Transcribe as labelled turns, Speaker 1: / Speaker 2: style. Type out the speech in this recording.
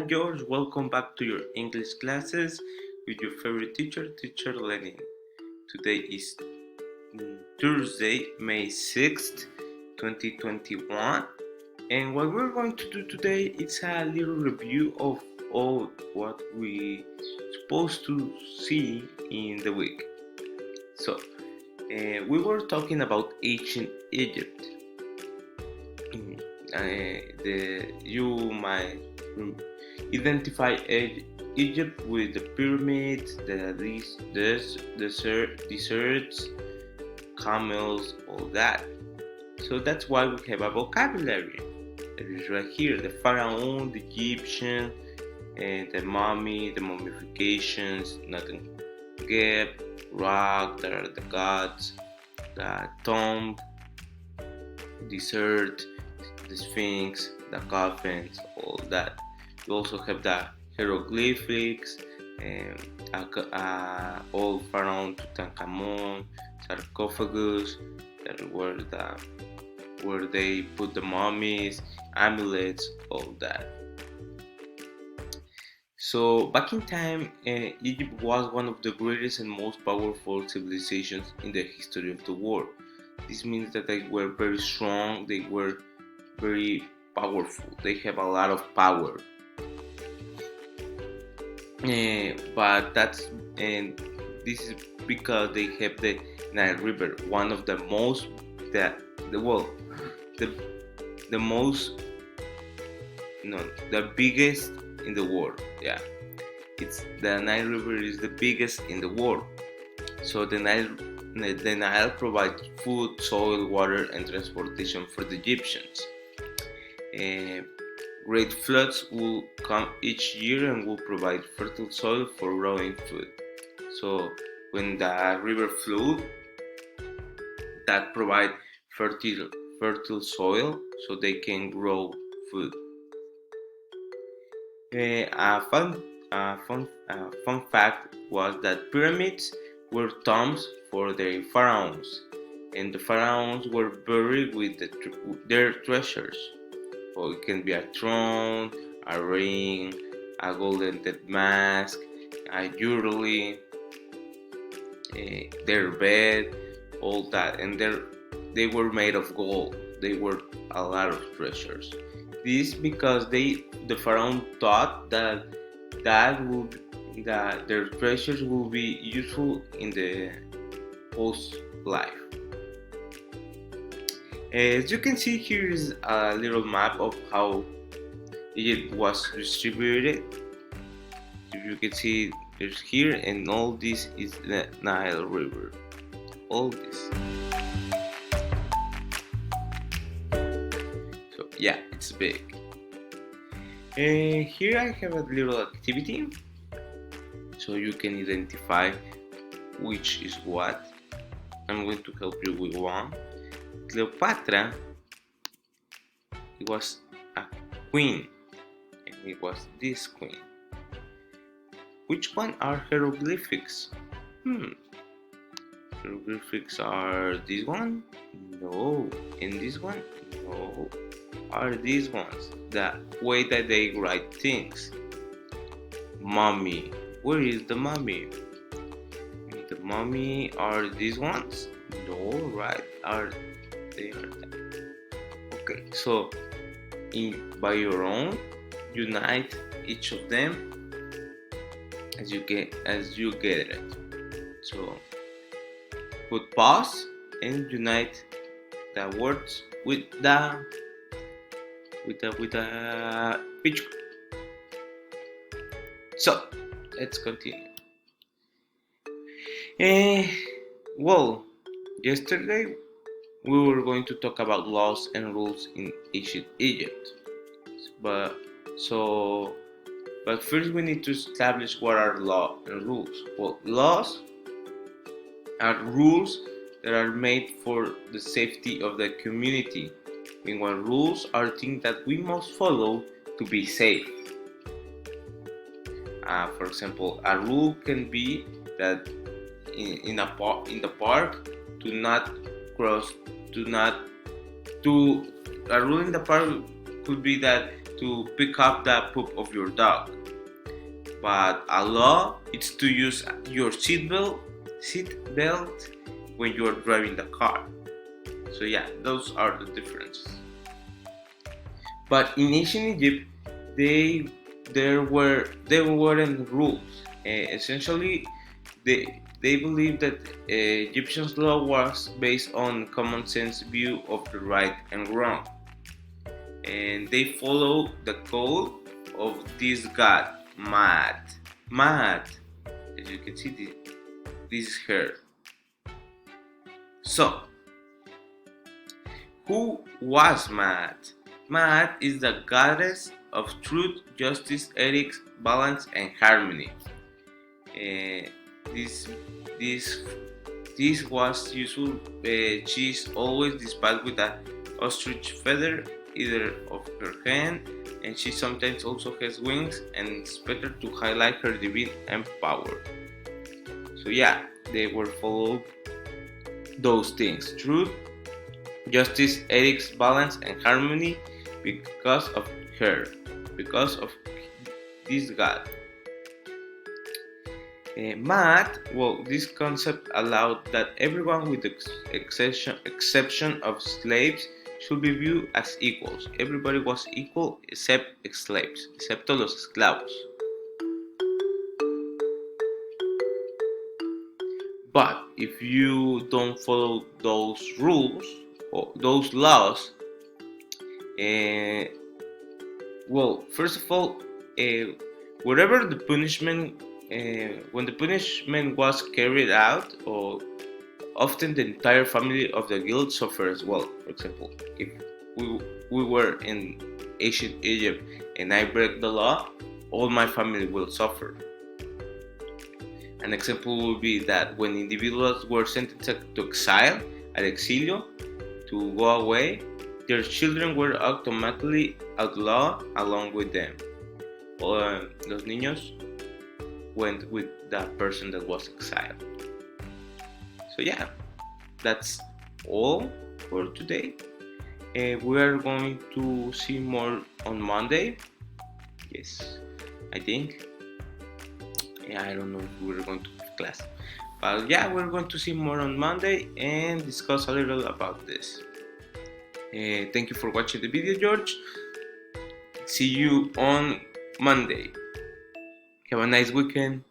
Speaker 1: George. Welcome back to your English classes with your favorite teacher, Teacher Lenin. Today is Thursday, May 6th, 2021. And what we're going to do today is a little review of all what we supposed to see in the week. So, we were talking about ancient Egypt. You might identify Egypt with the pyramids, deserts, camels, all that. So that's why we have a vocabulary. It is right here: the pharaoh, the Egyptian, and the mummy, the mummifications, nothing gap, rock, there are the gods, the tomb, desert, the sphinx, the coffins, all that. We also have the hieroglyphics, old pharaoh Tutankhamun, sarcophagus, where they put the mummies, amulets, all that. So back in time, Egypt was one of the greatest and most powerful civilizations in the history of the world. This means that they were very strong, they were very powerful, they have a lot of power. But that's and this is because they have the Nile River, one of the most the the most no the biggest in the world. Yeah, it's the Nile River is the biggest in the world. So the Nile provides food, soil, water, and transportation for the Egyptians. Uh, Great floods will come each year and will provide fertile soil for growing food. So when the river flows, that provide fertile soil so they can grow food. A fun fact was that pyramids were tombs for their pharaohs, and the pharaohs were buried with their treasures. So it can be a throne, a ring, a golden mask, a jewelry, their bed, all that, and they were made of gold. They were a lot of treasures. This because the pharaoh thought that their treasures will be useful in the post life. As you can see, here is a little map of how Egypt was distributed. If you can see, there's here, and all this is the Nile River. All this. So yeah, it's big. Here I have a little activity, so you can identify which is what. I'm going to help you with one. Cleopatra, it was a queen, and it was this queen. Which one are hieroglyphics? Hieroglyphics are this one? No. And this one? No. Are these ones? The way that they write things. Mummy. Where is the mummy? The mummy are these ones? No, right? They are that. Okay, so by your own, unite each of them as you get it. So put pause and unite the words with the picture. So let's continue. Well, yesterday we were going to talk about laws and rules in ancient Egypt. But first we need to establish what are law and rules. Well, laws are rules that are made for the safety of the community. Meanwhile, rules are things that we must follow to be safe. For example, a rule can be that in the park, do not cross, do not do. A rule in the park could be that to pick up the poop of your dog. But a law is to use your seatbelt when you are driving the car. So yeah, those are the differences. But in ancient Egypt, there weren't rules. Essentially, they believed that Egyptians' law was based on common sense view of the right and wrong, and they follow the code of this god Maat. Maat, as you can see, this is her. So, who was Maat? Maat is the goddess of truth, justice, ethics, balance, and harmony. Uh, this this this was useful. She's always displayed with an ostrich feather either of her hand, and she sometimes also has wings, and it's better to highlight her divine power. So yeah, they were followed those things: truth, justice, ethics, balance, and harmony, because of her, because of this god. Well, this concept allowed that everyone, with the exception of slaves, should be viewed as equals. Everybody was equal except slaves, excepto los esclavos. But if you don't follow those rules or those laws, well, first of all, whatever the punishment, when the punishment was carried out, or often the entire family of the guild suffered as well. For example, if we were in ancient Egypt and I break the law, all my family will suffer. An example would be that when individuals were sentenced to exile, al exilio, to go away, their children were automatically outlawed along with them. Los niños went with that person that was exiled. So yeah, that's all for today. We are going to see more on Monday. Yes, I think. Yeah, I don't know if we're going to have class, but yeah, we're going to see more on Monday and discuss a little about this. Thank you for watching the video, George. See you on Monday. Have a nice weekend.